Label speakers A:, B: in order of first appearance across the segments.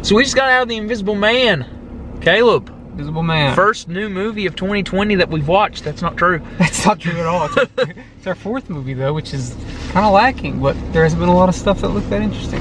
A: So we just got out of The Invisible Man. Caleb.
B: Invisible Man.
A: First new movie of 2020 that we've watched. That's not true.
B: That's not true at all. It's our fourth movie, though, which is kind of lacking, but there hasn't been a lot of stuff that looked that interesting.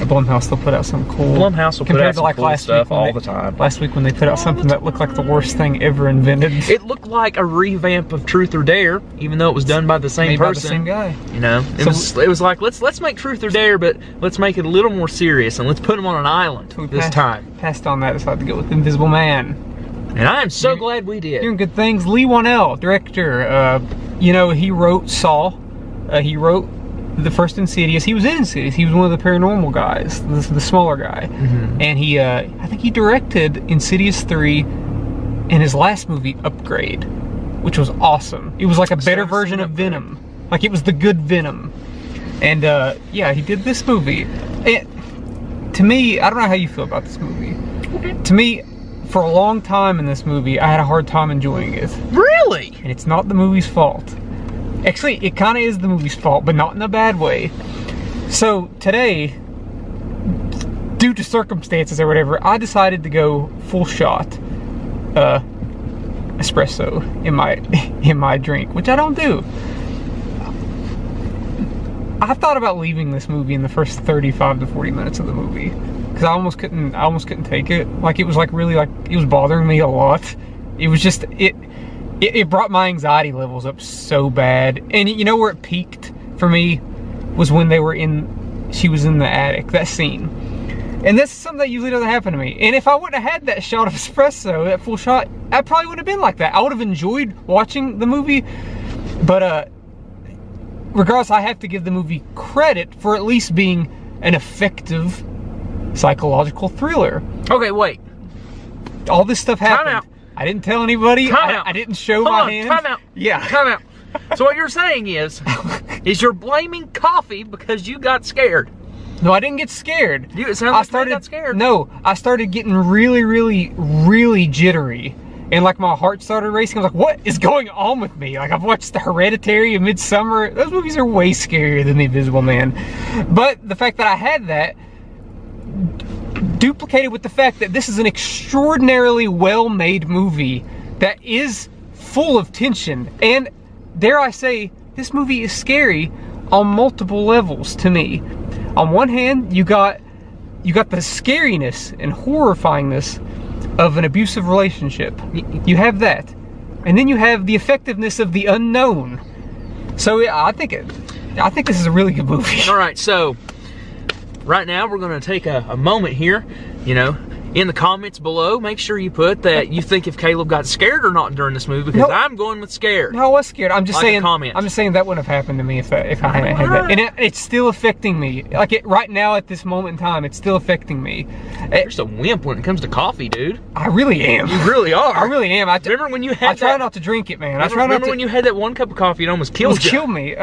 B: Blumhouse, they'll put out some cool...
A: Blumhouse will put out some cool stuff all the time.
B: Last week when they put out something that looked like the worst thing ever invented.
A: It looked like a revamp of Truth or Dare, even though it was done by the same person. By the
B: same guy.
A: You know, it was like, let's make Truth or Dare, but let's make it a little more serious, and let's put them on an island this time.
B: Passed on that, decided to go with Invisible Man.
A: And I am so glad we did.
B: Doing good things. Lee Whannell, director. You know, he wrote Saw. He wrote the first Insidious. He was in Insidious. He was one of the paranormal guys, the smaller guy. And he, I think he directed Insidious 3 in his last movie, Upgrade, which was awesome. It was like a better version of Venom. Like, it was the good Venom. And yeah, he did this movie. To me, I don't know how you feel about this movie. To me, for a long time in this movie, I had a hard time enjoying it.
A: Really?
B: And it's not the movie's fault. Actually, it kind of is the movie's fault, but not in a bad way. So today, due to circumstances or whatever, I decided to go full shot espresso in my drink, which I don't do. I thought about leaving this movie in the first 35 to 40 minutes of the movie because I almost couldn't take it. Like, it was like really, like, it was bothering me a lot. It was just it brought my anxiety levels up so bad. And you know where it peaked for me was when she was in the attic, that scene. And that's something that usually doesn't happen to me. And if I wouldn't have had that shot of espresso, that full shot, I probably would have been like that. I would have enjoyed watching the movie, but regardless, I have to give the movie credit for at least being an effective psychological thriller.
A: Okay, wait.
B: All this stuff happened.
A: Time out.
B: I didn't tell anybody. I didn't show my hands.
A: Time out.
B: Yeah.
A: Time out. So what you're saying is you're blaming coffee because you got scared.
B: No, I didn't get scared.
A: It sounds like you got scared.
B: No, I started getting really, really, really jittery. And like my heart started racing. I was like, what is going on with me? Like, I've watched The Hereditary and Midsommar. Those movies are way scarier than The Invisible Man. But the fact that I had that duplicated with the fact that this is an extraordinarily well-made movie that is full of tension. And dare I say, this movie is scary on multiple levels to me. On one hand, you got the scariness and horrifyingness of an abusive relationship. You have that. And then you have the effectiveness of the unknown. So yeah, I think this is a really good movie.
A: All right, so right now we're going to take a moment here, you know, in the comments below, make sure you put that you think if Caleb got scared or not during this movie, because I'm going with scared.
B: No, I was scared. I'm just saying.
A: Comment.
B: I'm just saying that wouldn't have happened to me if I hadn't had that, and it's still affecting me. Like, right now at this moment in time, it's still affecting me.
A: You're just a wimp when it comes to coffee, dude.
B: I really am.
A: You really are.
B: I really am.
A: Remember when you had?
B: I try not to drink it, man.
A: Remember when you had that one cup of coffee? It almost killed you.
B: It killed me.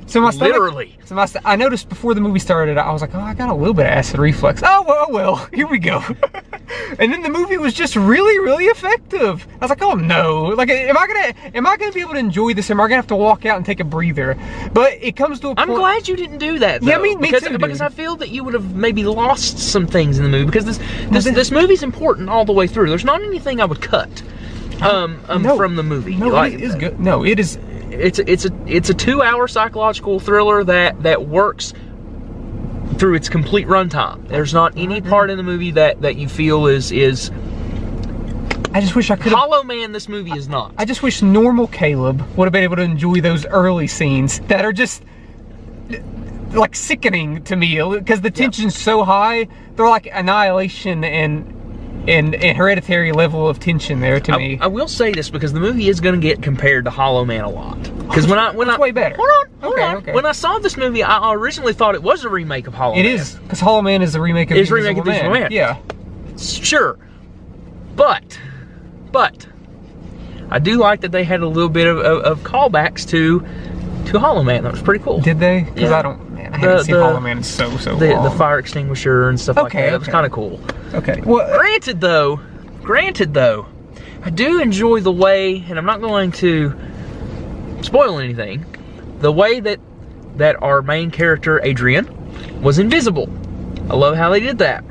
B: So my stomach,
A: literally.
B: So I noticed before the movie started, I was like, oh, I got a little bit of acid reflux. Oh well, here we go. And then the movie was just really, really effective. I was like, oh no, like, am I gonna be able to enjoy this? Am I gonna have to walk out and take a breather? But it comes to a point.
A: I'm glad you didn't do that, though.
B: Yeah, me too,
A: because I feel that you would have maybe lost some things in the movie, because this movie's important all the way through. There's not anything I would cut from the movie.
B: No, it is good. No, it is.
A: It's a 2-hour psychological thriller that works through its complete runtime. There's not any part in the movie that you feel is.
B: I just wish I could.
A: Hollow Man, this movie is not.
B: I just wish normal Caleb would have been able to enjoy those early scenes that are just like sickening to me, because the tension's so high. They're like Annihilation and Hereditary level of tension there to me.
A: I will say this, because the movie is going to get compared to Hollow Man a lot. Because
B: it's way better.
A: Hold on. Okay. When I saw this movie, I originally thought it was a remake of Hollow Man.
B: It is, because Hollow Man is a remake of Invisible Man. Yeah.
A: Sure. But I do like that they had a little bit of callbacks to Hollow Man. That was pretty cool.
B: Did they? Because I haven't seen Hollow Man in so long.
A: The fire extinguisher and stuff like that. That was kind of cool.
B: Okay. Well,
A: granted though, I do enjoy the way, and I'm not going to spoil anything, the way that our main character, Adrian, was invisible. I love how they did that.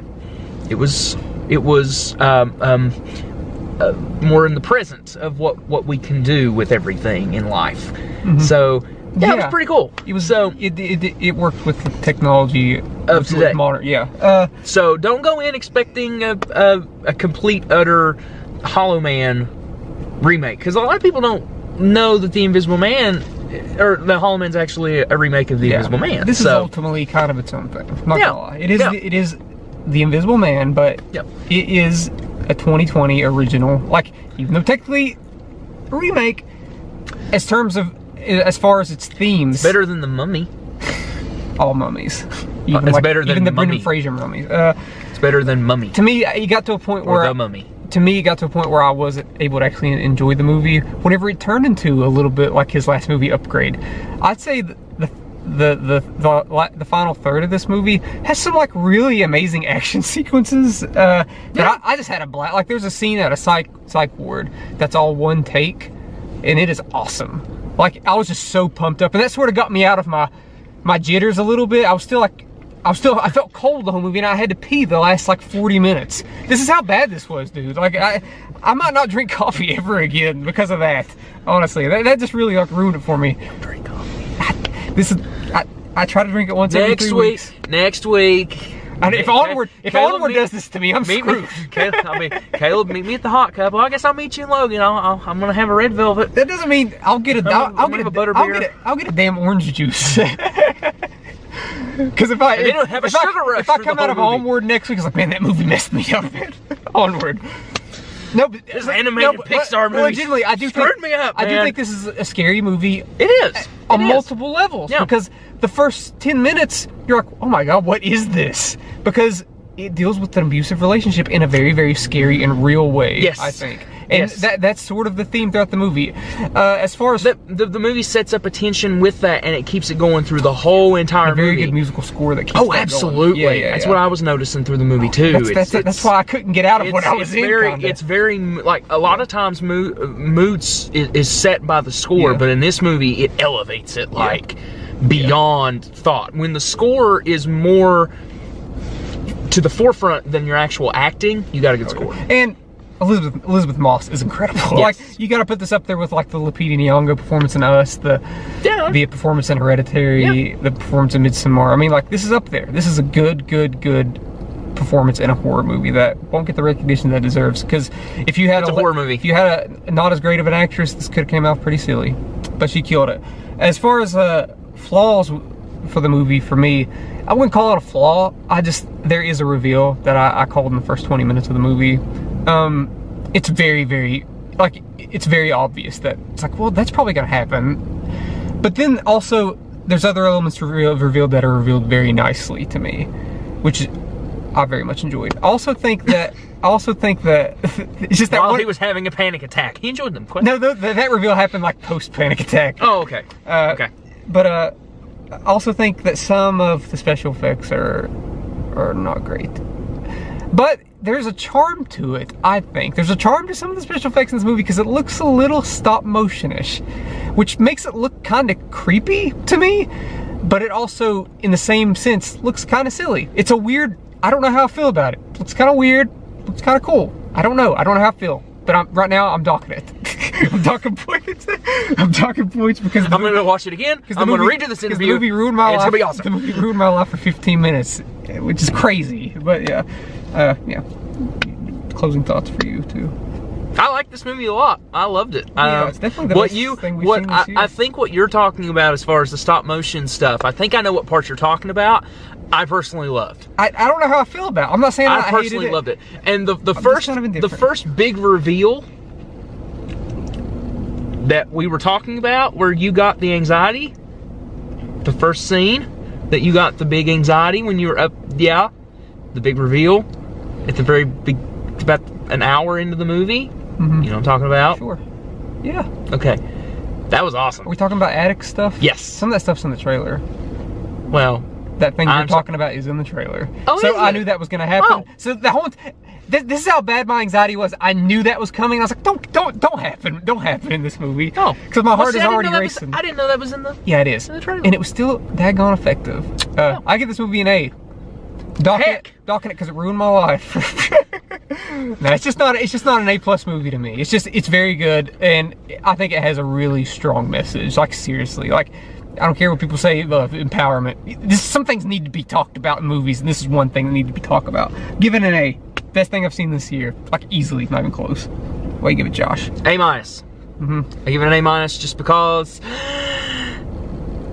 A: more in the present of what we can do with everything in life. So yeah, it was pretty cool.
B: It worked with the technology
A: of today.
B: Modern,
A: so don't go in expecting a complete utter Hollow Man remake, because a lot of people don't know that the Invisible Man, or the Hollow Man's actually a remake of the Invisible Man.
B: This is ultimately kind of its own thing. Not gonna lie. It is the Invisible Man, but it is a 2020 original. Like, even though technically a remake, as far as its themes,
A: it's better than the Mummy.
B: All mummies.
A: It's better than
B: even the
A: Mummy.
B: Brendan Fraser mummies.
A: It's better than Mummy.
B: To me, you got to a point where
A: The Mummy.
B: To me, it got to a point where I wasn't able to actually enjoy the movie. Whenever it turned into a little bit like his last movie, Upgrade, I'd say the final third of this movie has some like really amazing action sequences that I just had a blast. Like, there's a scene at a psych ward that's all one take, and it is awesome. Like, I was just so pumped up, and that sort of got me out of my jitters a little bit. I felt cold the whole movie, and I had to pee the last like 40 minutes. This is how bad this was, dude. Like, I might not drink coffee ever again because of that. Honestly, that just really like ruined it for me.
A: Don't drink coffee.
B: I try to drink it once every 3 weeks.
A: Next week.
B: If Onward does this to me, I'm screwed.
A: Caleb, meet me at the Hot Cup. Well, I guess I'll meet you in Logan. I'm gonna have a red velvet.
B: That doesn't mean I'll get a butterbeer. I'll get a damn orange juice. Because if I come out of Onward next week, it's like, man, that movie messed me up, man. Onward. No, but
A: this animated Pixar movie
B: legitimately, I do
A: screwed me up, man.
B: I do think this is a scary movie.
A: It is.
B: On multiple levels. Yeah. Because the first 10 minutes, you're like, oh my God, what is this? Because it deals with an abusive relationship in a very, very scary and real way,
A: yes.
B: I think. And that's sort of the theme throughout the movie. As far as
A: the movie sets up a tension with that, and it keeps it going through the whole entire movie.
B: A very good musical score that keeps
A: that absolutely.
B: Going.
A: That's what I was noticing through the movie too.
B: That's why I couldn't get out of what I was in.
A: It's very, like, a lot of times moods is set by the score, but in this movie it elevates it like beyond thought. When the score is more to the forefront than your actual acting, you got a good score.
B: And Elizabeth Moss is incredible.
A: Yes.
B: Like, you got to put this up there with like the Lupita Nyong'o performance in Us, the performance in Hereditary, the performance in Midsommar. I mean, like, this is up there. This is a good performance in a horror movie that won't get the recognition that it deserves. Because if you had
A: a horror movie,
B: if you had a not as great of an actress, this could have came out pretty silly. But she killed it. As far as flaws for the movie, for me, I wouldn't call it a flaw. There is a reveal that I called in the first 20 minutes of the movie. It's very, like, it's very obvious that it's like, well, that's probably gonna happen. But then also, there's other elements revealed that are revealed very nicely to me, which I very much enjoyed. I also think that it's just that
A: while he was having a panic attack, he enjoyed them.
B: No, that reveal happened like post panic attack.
A: Oh, okay. Okay.
B: But I also think that some of the special effects are not great. But there's a charm to it, I think. There's a charm to some of the special effects in this movie because it looks a little stop motion-ish, which makes it look kind of creepy to me, but it also, in the same sense, looks kind of silly. It's a weird, I don't know how I feel about it. It looks kind of weird, looks kind of cool. I don't know how I feel, but right now I'm docking it. I'm docking points. I'm docking points because
A: I'm going to watch it again. I'm going to read you this interview.
B: The movie ruined my life.
A: It's going to be awesome.
B: The movie ruined my life for 15 minutes, which is crazy, but yeah. Closing thoughts for you too.
A: I like this movie a lot. I loved it.
B: Yeah, it's definitely the best thing we've seen this year.
A: I think what you're talking about as far as the stop motion stuff, I think I know what parts you're talking about. I personally loved.
B: I don't know how I feel about it. I'm not saying I
A: personally loved it. And the first big reveal that we were talking about, where you got the anxiety, the first scene that you got the big anxiety when you were up, the big reveal at the very big, about an hour into the movie. Mm-hmm. You know what I'm talking about?
B: Sure. Yeah.
A: Okay. That was awesome.
B: Are we talking about attic stuff?
A: Yes.
B: Some of that stuff's in the trailer.
A: Well,
B: that thing you're talking about is in the trailer.
A: Oh,
B: so I knew that was going to happen. Oh. So the whole this is how bad my anxiety was. I knew that was coming. I was like, don't happen in this movie.
A: Oh,
B: because my heart is already racing.
A: I didn't know that was in the.
B: Yeah, it is.
A: In the trailer.
B: And it was still daggone effective. I give this movie an A. Docking it because it ruined my life. No, it's just not an A+ movie to me. It's very good, and I think it has a really strong message. Like, seriously, like, I don't care what people say about empowerment. Some things need to be talked about in movies, and this is one thing that needs to be talked about. Give it an A. Best thing I've seen this year. Like, easily, not even close. What do you give it, Josh?
A: A-. I give it an A- just because.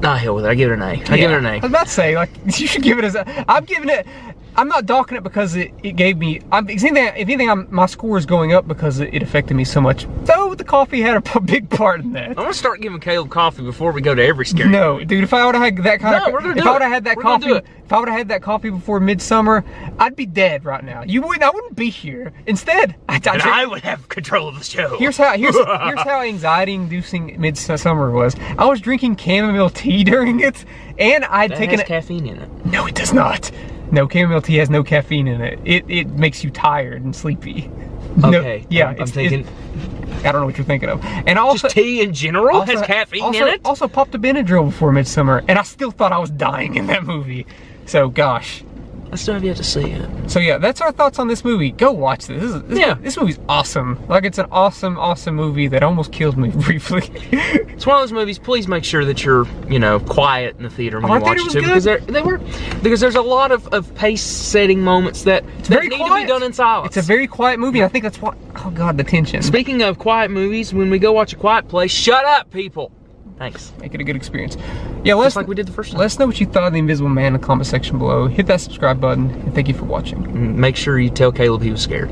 A: Nah, hell with it. I give it an A. I give it an A.
B: I was about to say, like, you should give it as a. I'm giving it. I'm not docking it because it gave me. If anything, my score is going up because it affected me so much. Though the coffee had a big part in that.
A: I'm gonna start giving Caleb coffee before we go to every scary movie.
B: Dude, if I would have had that kind of, if I would have had that coffee, if I would have had that coffee before Midsummer, I'd be dead right now. I wouldn't be here. Instead,
A: I would have control of the show.
B: Here's how anxiety-inducing Midsummer was. I was drinking chamomile tea during it, and I'd taken
A: caffeine in it.
B: No, it does not. No, chamomile tea has no caffeine in it. It makes you tired and sleepy.
A: Okay.
B: No, yeah,
A: I'm thinking.
B: I don't know what you're thinking of. And also,
A: just tea in general has caffeine in it.
B: Also popped a Benadryl before Midsummer, and I still thought I was dying in that movie. So gosh.
A: I still have yet to see it.
B: So yeah, that's our thoughts on this movie. Go watch this. This movie's awesome. Like, it's an awesome, awesome movie that almost killed me briefly.
A: It's one of those movies. Please make sure that you're, quiet in the theater when you watch it too, because there's a lot of pace-setting moments that need to be done in silence.
B: It's a very quiet movie. I think that's what. Oh God, the tension.
A: Speaking of quiet movies, when we go watch A Quiet Place, shut up, people. Thanks.
B: Make it a good experience. Yeah,
A: just like we did the first time.
B: Let us know what you thought of The Invisible Man in the comment section below. Hit that subscribe button, and thank you for watching.
A: Make sure you tell Caleb he was scared.